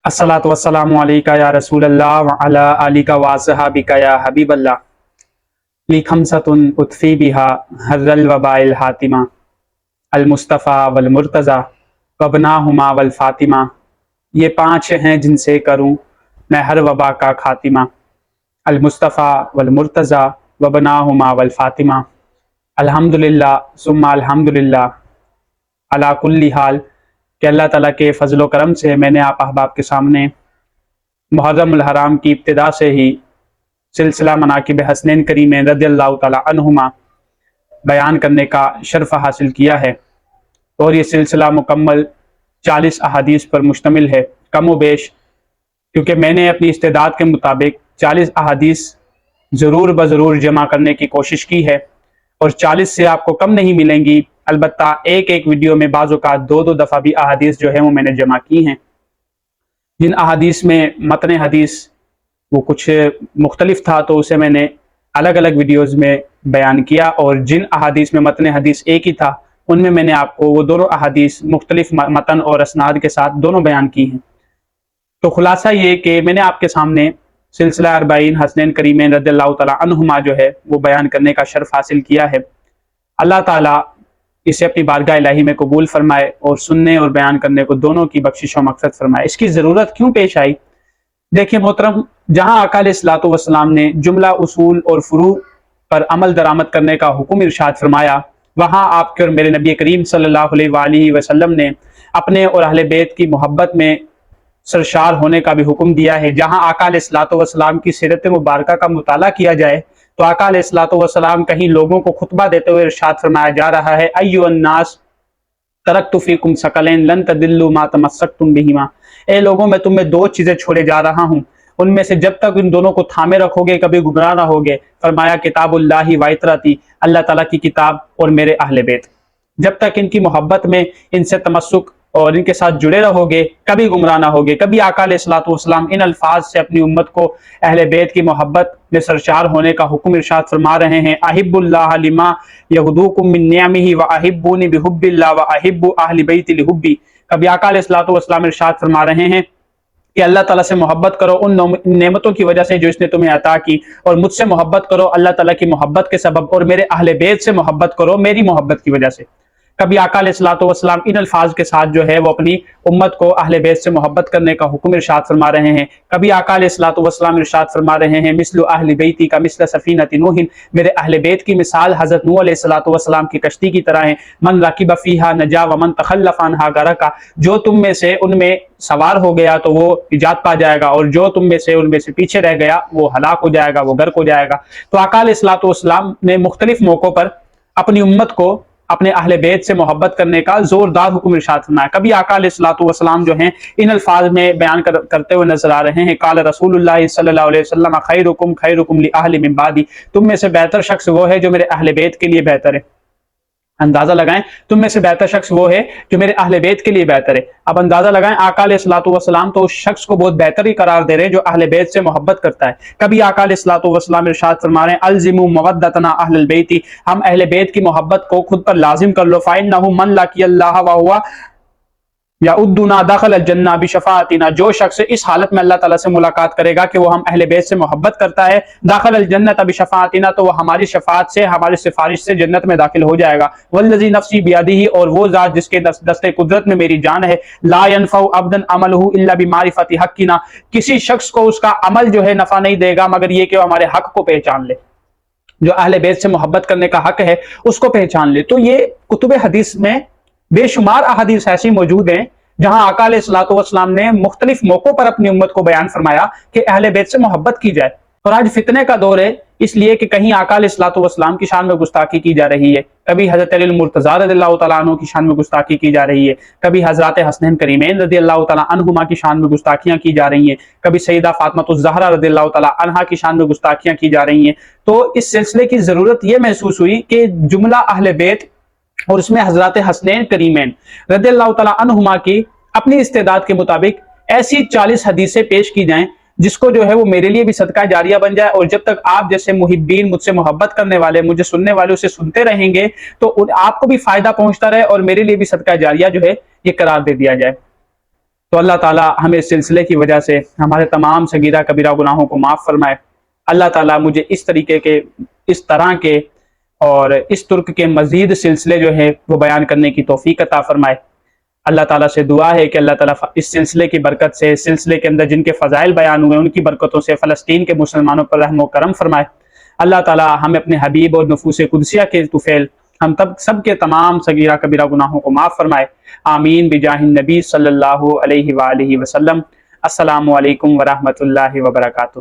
अस्सलातु वस्सलामु अलैका या रसूल अल्लाह व अला आलिका व असहाबिका या हबीब अल्लाह ली खमसतुन उतफी बिहा हर्रल वबाइल हातिमा अल मुस्तफ़ा वल मुर्तज़ा वबनाहुमा वल फातिमा। ये पाँच हैं जिनसे करूं मैं हर वबा का खातिमा। अल मुस्तफ़ा वल मुर्तज़ा वबनाहुमा वल फातिमा। अल्हम्दुलिल्लाह सुम्मा अल्हम्दुलिल्लाह अला कुल्ली हाल कि अल्लाह ताला के फजल करम से मैंने आप अहबाब के सामने मुहर्रम उल हराम की इब्तिदा से ही सिलसिला मनाकिब हसनैन करीमैन रज़ियल्लाहु ताला अन्हुमा बयान करने का शर्फ हासिल किया है और ये सिलसिला मुकम्मल 40 अहादीस पर मुश्तमिल है कम व बेश, क्योंकि मैंने अपनी इस्तेदाद के मुताबिक 40 अहादीस ज़रूर ब जमा करने की कोशिश की है और 40 से आपको कम नहीं मिलेंगी। अलबत्ता एक एक वीडियो में बाज़ औक़ात दो दफ़ा भी अहादीस जो है वो मैंने जमा की हैं। जिन अहादीस में मतन हदीस वो कुछ मुख्तलिफ था तो उसे मैंने अलग अलग वीडियोज़ में बयान किया, और जिन अहादीस में मतन हदीस एक ही था उनमें मैंने आपको वो दोनों अहादीस मुख्तलिफ मतन और असनाद के साथ दोनों बयान की हैं। तो खुलासा ये कि मैंने आपके सामने सिलसिला अरबाइन हसनैन करीमैन रज़ियल्लाहु ताला अन्हुमा जो है वो बयान करने का शर्फ हासिल किया है। अल्लाह ताला इसे अपनी बारगाह इलाही में कबूल फरमाए और सुनने और बयान करने को दोनों की बख्शिश और मक़फ़िरत फरमाए। इसकी ज़रूरत क्यों पेश आई? देखिए मोहतरम, जहाँ आका अलैहिस्सलातु वस्सलाम ने जुमला उसूल और फ़ुरू पर अमल दरामद करने का हुक्म इरशाद फरमाया, वहाँ आपके और मेरे नबी करीम सल्लल्लाहु अलैहि वसल्लम ने अपने और अहले बैत की मोहब्बत में सरशार होने का भी हुक्म दिया है। जहाँ आका अलैहिस्सलातु वस्सलाम की सीरत मुबारका का मुताला किया जाए तो आका अलैहिस्सलातु वस्सलाम कहीं लोगों को खुतबा देते हुए इरशाद फरमाया जा रहा है, अय्युहन्नास तरक्तु फीकुम सकलैन लन तदिल्लु मा तमस्सक्तुम बिहिमा। ए लोगों, मैं तुम्हें दो चीजें छोड़े जा रहा हूँ, उनमें से जब तक इन दोनों को थामे रखोगे कभी गुमराह ना होगे। फरमाया किताबुल्लाहि व इतरती, अल्लाह ताला की किताब और मेरे अहले बैत। जब तक इनकी मोहब्बत में इनसे तमस्सुक और इनके साथ जुड़े रहोगे कभी गुमराह ना होगे। कभी आका अलैहिस्सलातु वस्सलाम इन अल्फाज से अपनी उम्मत को अहले बैत की मोहब्बत में सरशार होने का हुक्म इरशाद फरमा रहे हैं, अहिब्बुल्लाह लिमा यगदूकुम मिन निअमिही व अहिब्बूनी बिहुब्बिल्लाह व अहिब्बु अहली बैति लिहुब्बी। कभी आका अलैहिस्सलातु वस्सलाम इरशाद फरमा रहे हैं कि अल्लाह ताला से मोहब्बत करो उन नेमतों की वजह से जो इसने तुम्हें अता की, और मुझसे मोहब्बत करो अल्लाह ताला की मोहब्बत के सबब, और मेरे अहले बैत से मोहब्बत करो मेरी मोहब्बत की वजह से। कभी आका अलैहिस्सलातु वस्सलाम इन अल्फाज के साथ जो है वो अपनी उम्मत को अहले बैत से मोहब्बत करने का हुक्म इरशाद फरमा रहे हैं। कभी आका अलैहिस्सलातु वस्सलाम इरशाद फरमा रहे हैं, मिस्लु अहली बैती का मिस्ल सफीनति नूहिन, मेरे अहले बैत की मिसाल हजरत नूह अलैहिस्सलातु वस्सलाम की कश्ती की तरह है। मन रकीब फीहा नजा व मन तखल्लफ अन्हा गरका, जो तुम में से उनमें सवार हो गया तो वो निजात पा जाएगा, और जो तुम में से उनमें से पीछे रह गया वो हलाक हो जाएगा, वो गर्क हो जाएगा। तो आका अलैहिस्सलातु वस्सलाम ने मुख्तलिफ मौकों पर अपनी उम्मत को अपने अहले बैत से मोहब्बत करने का जोरदार हुक्म इरशाद फरमाया। कभी आका अलैहिस्सलातु वस्सलाम जो हैं इन अल्फाज में बयान करते हुए नजर आ रहे हैं, काल रसूलुल्लाह सल्लल्लाहु अलैहि वसल्लम खैरुकुम लि अहली मिन बादी, तुम में से बेहतर शख्स वो है जो मेरे अहले बैत के लिए बेहतर है। अंदाजा लगाएं, तुम में से बेहतर शख्स वो है जो मेरे अहले बैत के लिए बेहतर है। अब अंदाजा लगाएं, आका अलैहिस्सलातु वस्सलाम तो उस शख्स को बहुत बेहतर ही करार दे रहे हैं जो अहले बैत से मोहब्बत करता है। कभी आका अलैहिस्सलातु वस्सलाम इरशाद फरमा रहे हैं, अल्जिमु मवद्दतना अहलल बैती, हम अहले बैत की मोहब्बत को खुद पर लाजिम कर लो। फाइन्नहु मन लक़ियल्लाह व हुवा याउद्दुना दखल जन्ना बिशफाअतिना, जो शख्स इस हालत में अल्लाह ताला से मुलाकात करेगा कि वो हम अहले बैत से मोहब्बत करता है, दाखिल जन्नत बिशफाअतिना, तो वो हमारी शफाअत से हमारी सिफारिश से जन्नत में दाखिल हो जाएगा। वल्लज़ी नफ्सी बियदिही, और वो ज़ात जिसके दस्ते कुदरत में मेरी जान है, ला यनफ़उ अब्दन अमलहु इल्ला बिमारिफति हक़्क़िना, किसी शख्स को उसका अमल जो है नफा नहीं देगा मगर ये कि वो हमारे हक को पहचान ले। जो अहले बैत से मोहब्बत करने का हक है उसको पहचान ले। तो ये कुतुब हदीस में बेशुमार अहादीस ऐसी मौजूद हैं जहां आका अलैहिस्सलातु वस्सलाम ने मुख्तलिफ मौकों पर अपनी उम्मत को बयान फरमाया कि अहले बैत से मोहब्बत की जाए। और आज फितने का दौर है, इसलिए कि कहीं आका अलैहिस्सलातु वस्सलाम की शान में गुस्ताखी की जा रही है, कभी हजरत अली मुर्तज़ा रज़ियल्लाहु ताला अन्हु की शान में गुस्ताखी की जा रही है, कभी हजरत हसनैन करीमैन रज़ियल्लाहु ताला अन्हुमा की शान में गुस्ताखियां की जा रही हैं, कभी सैयदा फातिमा ज़हरा रज़ियल्लाहु ताला अन्हा की शान में गुस्ताखियां की जा रही हैं। तो इस सिलसिले की जरूरत यह महसूस हुई कि जुमला अहले बैत और उसमें हजरत हसनैन करीमैन रज़ियल्लाहु ताला अन्हुमा की अपनी इस्तेदाद के मुताबिक ऐसी 40 हदीसें पेश की जाएं जिसको जो है वो मेरे लिए भी सदका जारिया बन जाए, और जब तक आप जैसे मुहिब्बीन, मुझसे मोहब्बत करने वाले, मुझे सुनने वाले उसे सुनते रहेंगे तो आपको भी फायदा पहुंचता रहे और मेरे लिए भी सदका जारिया जो है ये करार दे दिया जाए। تو اللہ تعالیٰ ہمیں اس سلسلے کی وجہ سے ہمارے تمام صغیرہ کبیرہ گناہوں کو معاف فرمائے۔ اللہ تعالیٰ مجھے اس طریقے کے، اس طرح کے اور اس ترک کے مزید سلسلے جو ہے وہ بیان کرنے کی توفیق عطا فرمائے۔ اللہ تعالیٰ سے دعا ہے کہ اللہ تعالیٰ اس سلسلے کی برکت سے، اس سلسلے کے اندر جن کے فضائل بیان ہوئے ان کی برکتوں سے فلسطین کے مسلمانوں پر رحم و کرم فرمائے۔ اللہ تعالیٰ ہمیں اپنے حبیب اور نفوس قدسیہ کے طفیل ہم سب کے تمام صغیرہ کبیرہ گناہوں کو معاف فرمائے۔ آمین بجاہ النبی صلی اللہ علیہ وآلہ وسلم۔ السلام علیکم ورحمۃ اللہ وبرکاتہ۔